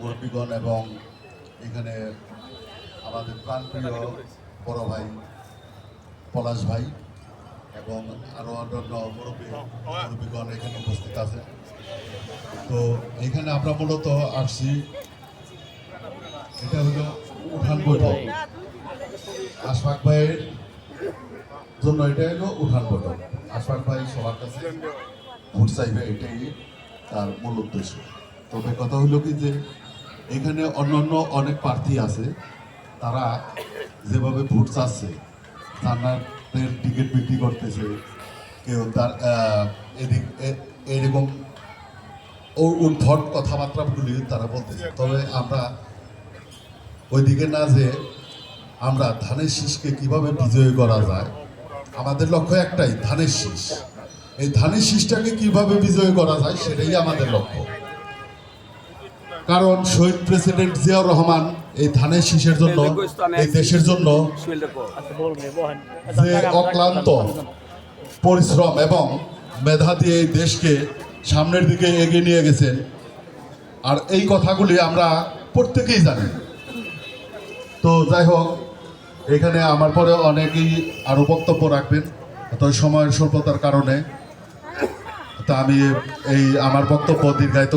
মুরব্বীগণ এবং এখানে আমাদের প্রাণপ্রিয় বড় ভাই পলাশ ভাই এবং আরও অন্যান্য মুরব্বীগণ এখানে উপস্থিত আছে। তো এখানে আমরা মূলত আসছি, এটা হলো উঠান বৈঠক। আশফাক ভাইয়ের জন্য এটা হলো উঠান বৈঠক। আশফাক ভাই সবার কাছে ভোট চাইবে, এটাই তার মূল উদ্দেশ্য। তবে কথা হলো কি যে এখানে অন্যান্য অনেক প্রার্থী আছে, তারা যেভাবে ভোট চাচ্ছে, জান্নাতের টিকিট বিক্রি করতেছে, কেউ তার এরকম উদ্ভট কথাবার্তাগুলি তারা বলতেছে। তবে আমরা ওইদিকে না যে আমরা ধানের শীষকে কিভাবে বিজয়ী করা যায়, আমাদের লক্ষ্য একটাই, ধানের শীষ। এই ধানের শীষটাকে কিভাবে বিজয়ী করা যায় সেটাই আমাদের লক্ষ্য। কারণ শহীদ প্রেসিডেন্ট জিয়াউর রহমান এই ধানের শীষের জন্য, এই দেশের জন্য যে অক্লান্ত পরিশ্রম এবং মেধা দিয়ে এই দেশকে সামনের দিকে এগিয়ে নিয়ে গেছেন, আর এই কথাগুলি আমরা প্রত্যেকেই জানি। তো যাই হোক, এখানে আমার পরে অনেকেই আরও বক্তব্য রাখবেন, তো সময়ের স্বল্পতার কারণে তা আমি এই আমার বক্তব্য দীর্ঘায়িত